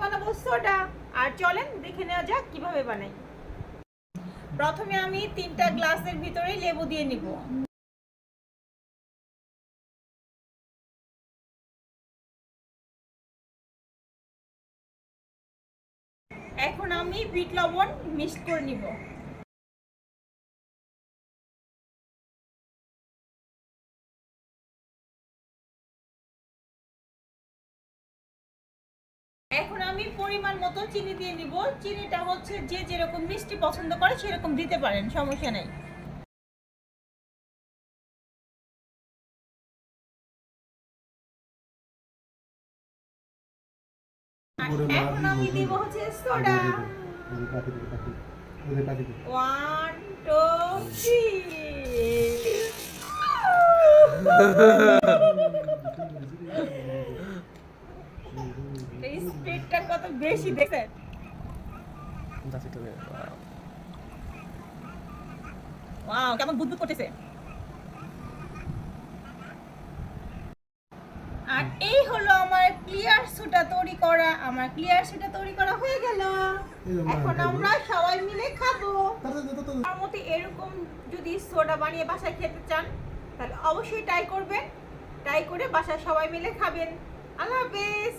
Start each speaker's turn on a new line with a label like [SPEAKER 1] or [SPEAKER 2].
[SPEAKER 1] বানাবো সোডা। আর চলেন দেখে নেওয়া যাক কিভাবে বানাই। প্রথমে আমি 3টা গ্লাসের ভিতরে লেবু দিয়ে নিব। এখন আমি বিট লবণ মিক্স করে নিব। এখন আমি পরিমাণ মতো চিনি দিয়ে নিব। চিনিটা হচ্ছে যে যেরকম মিষ্টি পছন্দ করে সেরকম দিতে পারেন, সমস্যা নাই। এখন আমি দিব হচ্ছে সোডা। 1 2 3 এই স্পিডটা কত বেশি দেখছেন? ওয়াও, কেমন বুদবুদ করতেছে। আর এই হলো আমার ক্লিয়ার সোডা তৈরি করা। আমার ক্লিয়ার সোডা তৈরি করা হয়ে গেল। এখন আমরা সবাই মিলে খাবো। আমার মতে এরকম যদি সোডা বানিয়ে বাসায় খেতে চান তাহলে অবশ্যই ট্রাই করবেন। ট্রাই করে বাসায় সবাই মিলে খাবেন। আল্লাহ হাফেজ।